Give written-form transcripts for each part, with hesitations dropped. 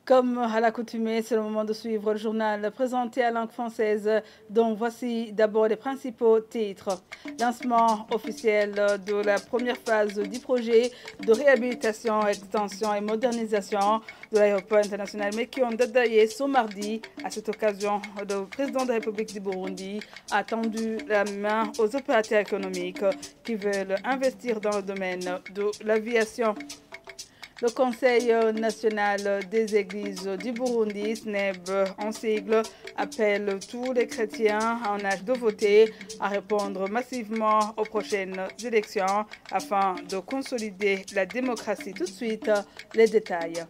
Comme à l'accoutumée, c'est le moment de suivre le journal présenté à langue française, dont voici d'abord les principaux titres. Lancement officiel de la première phase du projet de réhabilitation, extension et modernisation de l'aéroport international Mekion Dadaye ce mardi. À cette occasion, le président de la République du Burundi a tendu la main aux opérateurs économiques qui veulent investir dans le domaine de l'aviation. Le Conseil national des églises du Burundi, SNEB en sigle, appelle tous les chrétiens en âge de voter à répondre massivement aux prochaines élections afin de consolider la démocratie. Tout de suite, les détails.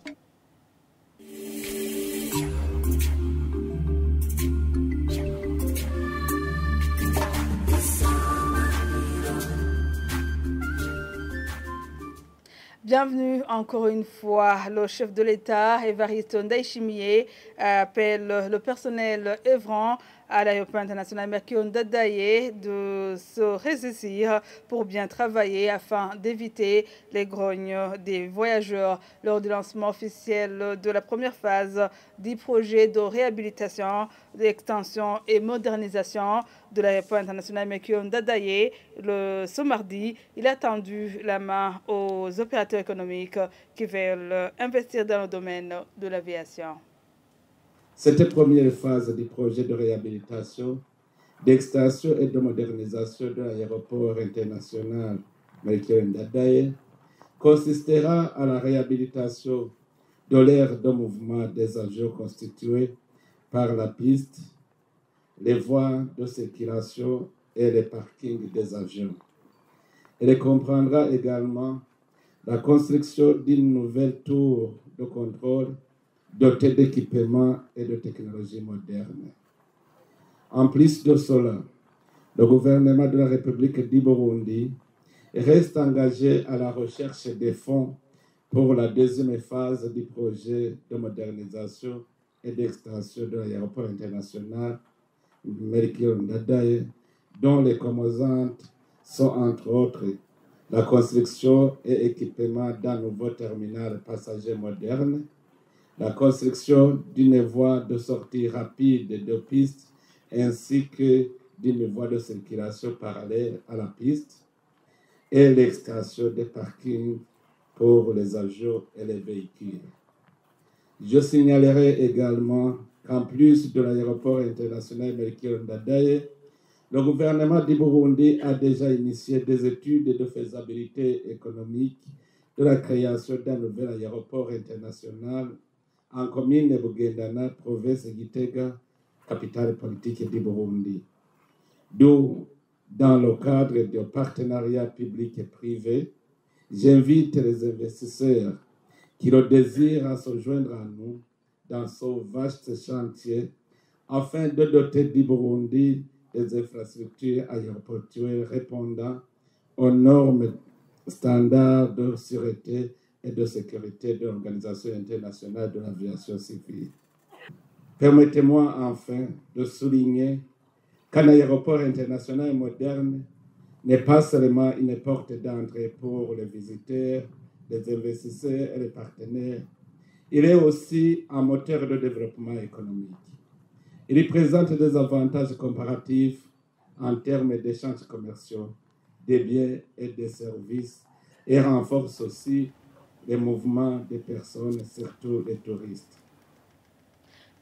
Bienvenue encore une fois. Le chef de l'État, Évariste Ndayishimiye, appelle le personnel œuvrant à l'aéroport international Mekion Dadaye de se ressaisir pour bien travailler afin d'éviter les grognes des voyageurs. Lors du lancement officiel de la première phase du projet de réhabilitation, d'extension et modernisation de l'aéroport international Mekion Dadaye, ce mardi, il a tendu la main aux opérateurs économiques qui veulent investir dans le domaine de l'aviation. Cette première phase du projet de réhabilitation, d'extension et de modernisation de l'aéroport international Mekion Dadaye consistera à la réhabilitation de l'aire de mouvement des avions constituée par la piste, les voies de circulation et les parkings des avions. Elle comprendra également la construction d'une nouvelle tour de contrôle dotée d'équipements et de technologies modernes. En plus de cela, le gouvernement de la République du Burundi reste engagé à la recherche des fonds pour la deuxième phase du projet de modernisation et d'extension de l'aéroport international Mekion Dadaye, dont les composantes sont entre autres la construction et équipement d'un nouveau terminal passager moderne, la construction d'une voie de sortie rapide de piste ainsi que d'une voie de circulation parallèle à la piste et l'extension des parkings pour les avions et les véhicules. Je signalerai également qu'en plus de l'aéroport international Mekion Dadaye, le gouvernement du Burundi a déjà initié des études de faisabilité économique de la création d'un nouvel aéroport international en commune de Bugendana, province de Gitega, capitale politique du Burundi. D'où, dans le cadre de partenariats publics et privés, j'invite les investisseurs qui le désirent à se joindre à nous dans ce vaste chantier afin de doter du Burundi des infrastructures aéroportuaires répondant aux normes standards de sûreté et de sécurité de l'Organisation internationale de l'aviation civile. Permettez-moi enfin de souligner qu'un aéroport international moderne n'est pas seulement une porte d'entrée pour les visiteurs, les investisseurs et les partenaires, il est aussi un moteur de développement économique. Il présente des avantages comparatifs en termes d'échanges commerciaux, des biens et des services et renforce aussi les mouvements des personnes, surtout les touristes.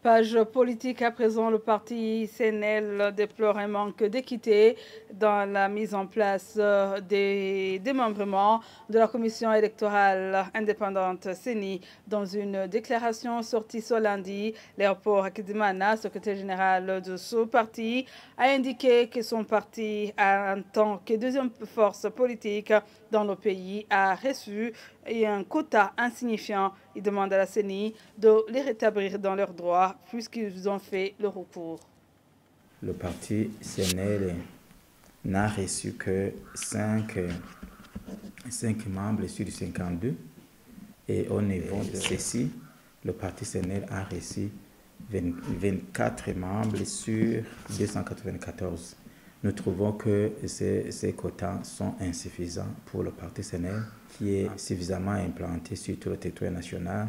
Page politique à présent, le parti CNL déplore un manque d'équité dans la mise en place des démembrements de la commission électorale indépendante CENI. Dans une déclaration sortie ce lundi, Léopold Hakizimana, secrétaire général de ce parti, a indiqué que son parti, en tant que deuxième force politique dans le pays, a reçu un quota insignifiant. Il demande à la CENI de les rétablir dans leurs droits puisqu'ils ont fait le recours. Le parti CNL n'a reçu que 5 membres sur 52 et au niveau de ceci, le parti CNL a reçu 24 membres sur 294. Nous trouvons que ces quotas sont insuffisants pour le parti CNL qui est suffisamment implanté sur tout le territoire national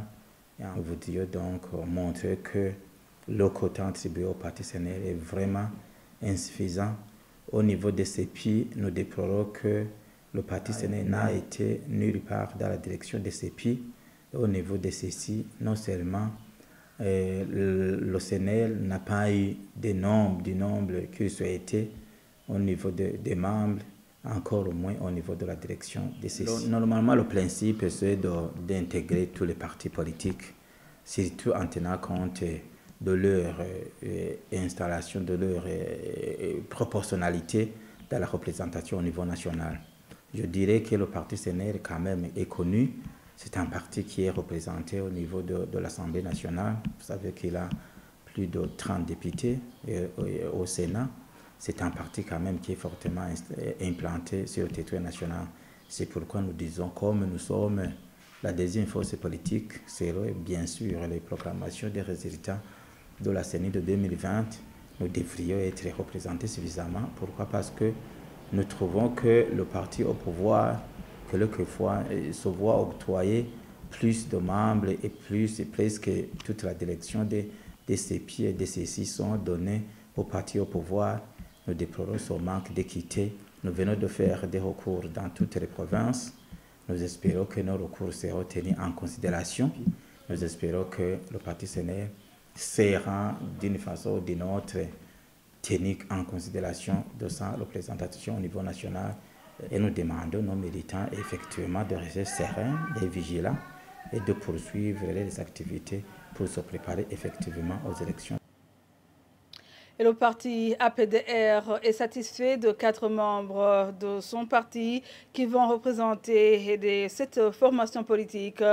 Nous voudrions donc montrer que le quota attribué au parti CNL est vraiment insuffisant. Au niveau des CEPI, nous déplorons que le parti CNL n'a été nulle part dans la direction des CEPI. Au niveau des CECI, non seulement le CNL n'a pas eu du nombre qu'il souhaitait au niveau des membres, encore moins au niveau de la direction des CECI. Normalement, le principe, c'est d'intégrer tous les partis politiques, surtout en tenant compte de leur installation, de leur proportionnalité dans la représentation au niveau national. Je dirais que le parti CNL quand même est connu. C'est un parti qui est représenté au niveau de l'Assemblée nationale. Vous savez qu'il a plus de 30 députés au Sénat. C'est un parti quand même qui est fortement implanté sur le territoire national. C'est pourquoi nous disons, comme nous sommes la deuxième force politique, c'est bien sûr les proclamations des résultats de la CENI de 2020, nous devrions être représentés suffisamment. Pourquoi? Parce que nous trouvons que le parti au pouvoir, que quelquefois se voit octroyer plus de membres et presque toute la direction des CEPI et des CECI sont données au parti au pouvoir. Nous déplorons ce manque d'équité. Nous venons de faire des recours dans toutes les provinces. Nous espérons que nos recours seront tenus en considération. Nous espérons que le parti CNL sera d'une façon ou d'une autre tenu en considération de sa représentation au niveau national. Et nous demandons nos militants effectivement de rester sereins et vigilants et de poursuivre les activités pour se préparer effectivement aux élections. Et le parti APDR est satisfait de 4 membres de son parti qui vont représenter cette formation politique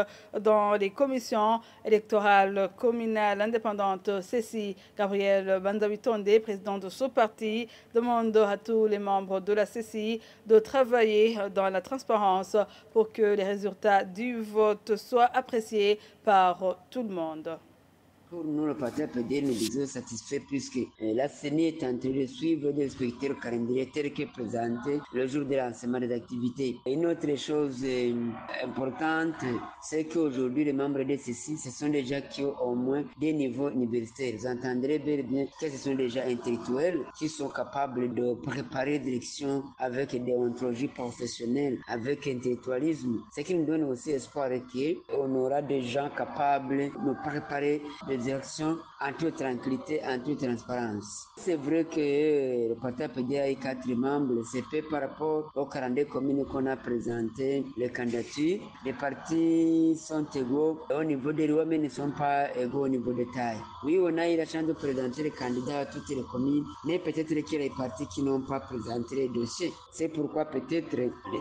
dans les commissions électorales communales indépendantes. CECI, Gabriel Bandawitonde, président de ce parti, demande à tous les membres de la CECI de travailler dans la transparence pour que les résultats du vote soient appréciés par tout le monde. Pour nous, le parti APDR, nous disons satisfaits puisque la CENI est en train de suivre, de respecter le calendrier tel que présenté le jour de lancement des activités. Et une autre chose importante, c'est qu'aujourd'hui, les membres de CECI, ce sont des gens qui ont au moins des niveaux universitaires. Vous entendrez bien que ce sont des gens intellectuels qui sont capables de préparer l'élection avec des ontologies professionnelles, avec intellectualisme. Ce qui nous donne aussi espoir qu'on aura des gens capables de préparer des élections en toute tranquillité, en toute transparence. C'est vrai que le parti APDR a 4 membres, c'est peu par rapport aux 42 communes qu'on a présentées, les candidatures. Les partis sont égaux au niveau des lois, mais ne sont pas égaux au niveau des tailles. Oui, on a eu la chance de présenter les candidats à toutes les communes, mais peut-être qu'il y a les partis qui n'ont pas présenté les dossiers. C'est pourquoi peut-être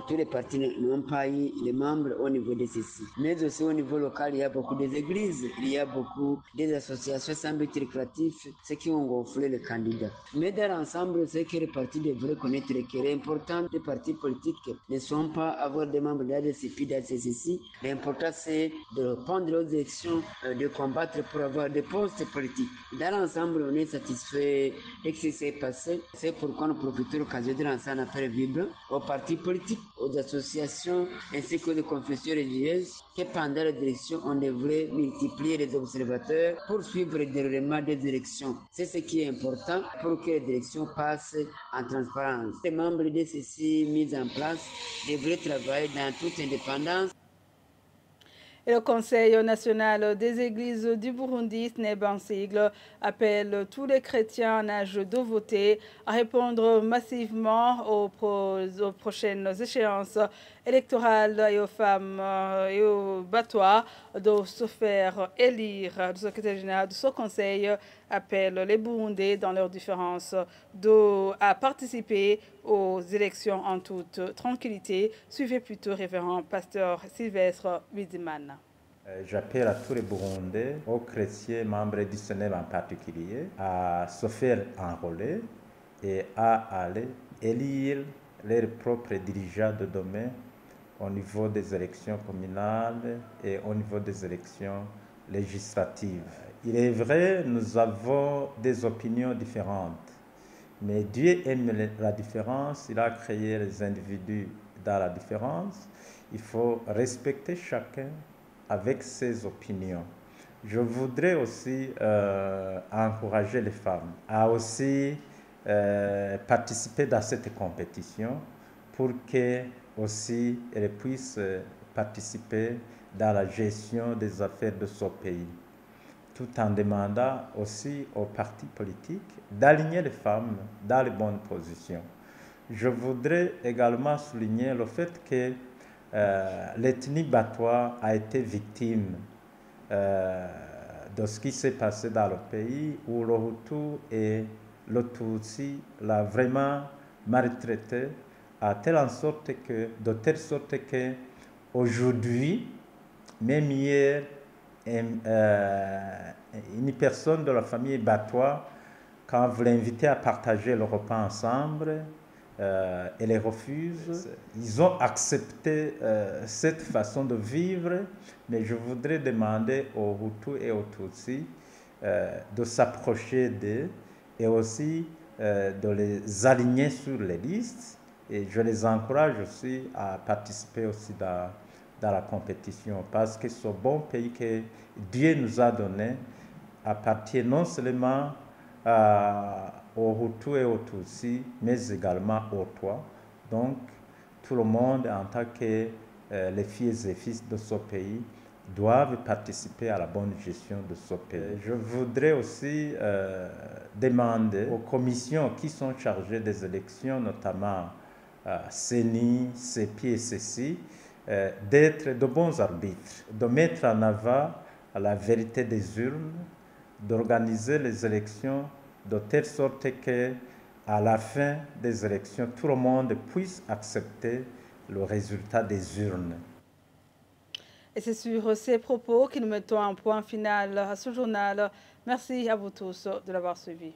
tous les partis n'ont pas eu les membres au niveau de ceci. Mais aussi au niveau local, il y a beaucoup d'églises, il y a beaucoup des associations sans but lucratif, ceux qui ont gonflé les candidats. Mais dans l'ensemble, c'est que les partis devraient connaître qu'il est important des partis politiques ne sont pas avoir des membres d'ADCP, d'ACCC. L'important, c'est de répondre aux élections, de combattre pour avoir des postes politiques. Dans l'ensemble, on est satisfait de ce qui s'est passé. C'est pourquoi nous profitons de l'occasion de lancer un appel vibrant aux partis politiques, aux associations, ainsi qu'aux confessions religieuses, que pendant les élections, on devrait multiplier les observateurs pour suivre le déroulement des élections. C'est ce qui est important pour que les élections passent en transparence. Les membres de ceci mis en place devraient travailler dans toute indépendance. Et le Conseil national des églises du Burundi, SNEB en sigle, appelle tous les chrétiens en âge de voter à répondre massivement aux prochaines échéances électorales et aux femmes et aux battoirs de se faire élire. Le secrétaire général de ce conseil appelle les Burundais dans leurs différences à participer aux élections en toute tranquillité. Suivez plutôt révérend pasteur Sylvestre Widiman. J'appelle à tous les Burundais, aux chrétiens membres du SNEB en particulier, à se faire enrôler et à aller élire leurs propres dirigeants de demain au niveau des élections communales et au niveau des élections législatives. Il est vrai, nous avons des opinions différentes, mais Dieu aime la différence, il a créé les individus dans la différence. Il faut respecter chacun avec ses opinions. Je voudrais aussi encourager les femmes à aussi participer dans cette compétition pour qu'elles aussi elles puissent participer dans la gestion des affaires de ce pays, tout en demandant aussi aux partis politiques d'aligner les femmes dans les bonnes positions. Je voudrais également souligner le fait que l'ethnie Batwa a été victime de ce qui s'est passé dans le pays, où le Hutu et le Tutsi l'ont vraiment maltraité de telle sorte que aujourd'hui, même hier, une personne de la famille Batwa, quand vous l'invitez à partager le repas ensemble, elle les refuse. Ils ont accepté cette façon de vivre, mais je voudrais demander aux Hutus et aux Tutsis de s'approcher d'eux et aussi de les aligner sur les listes. Et je les encourage aussi à participer aussi dans la compétition, parce que ce bon pays que Dieu nous a donné appartient non seulement aux Hutus et aux Tutsis, mais également aux Twa. Donc, tout le monde, en tant que les filles et fils de ce pays, doivent participer à la bonne gestion de ce pays. Je voudrais aussi demander aux commissions qui sont chargées des élections, notamment CENI, CEPI et CECI, d'être de bons arbitres, de mettre en avant la vérité des urnes, d'organiser les élections de telle sorte que, à la fin des élections, tout le monde puisse accepter le résultat des urnes. Et c'est sur ces propos que nous mettons un point final à ce journal. Merci à vous tous de l'avoir suivi.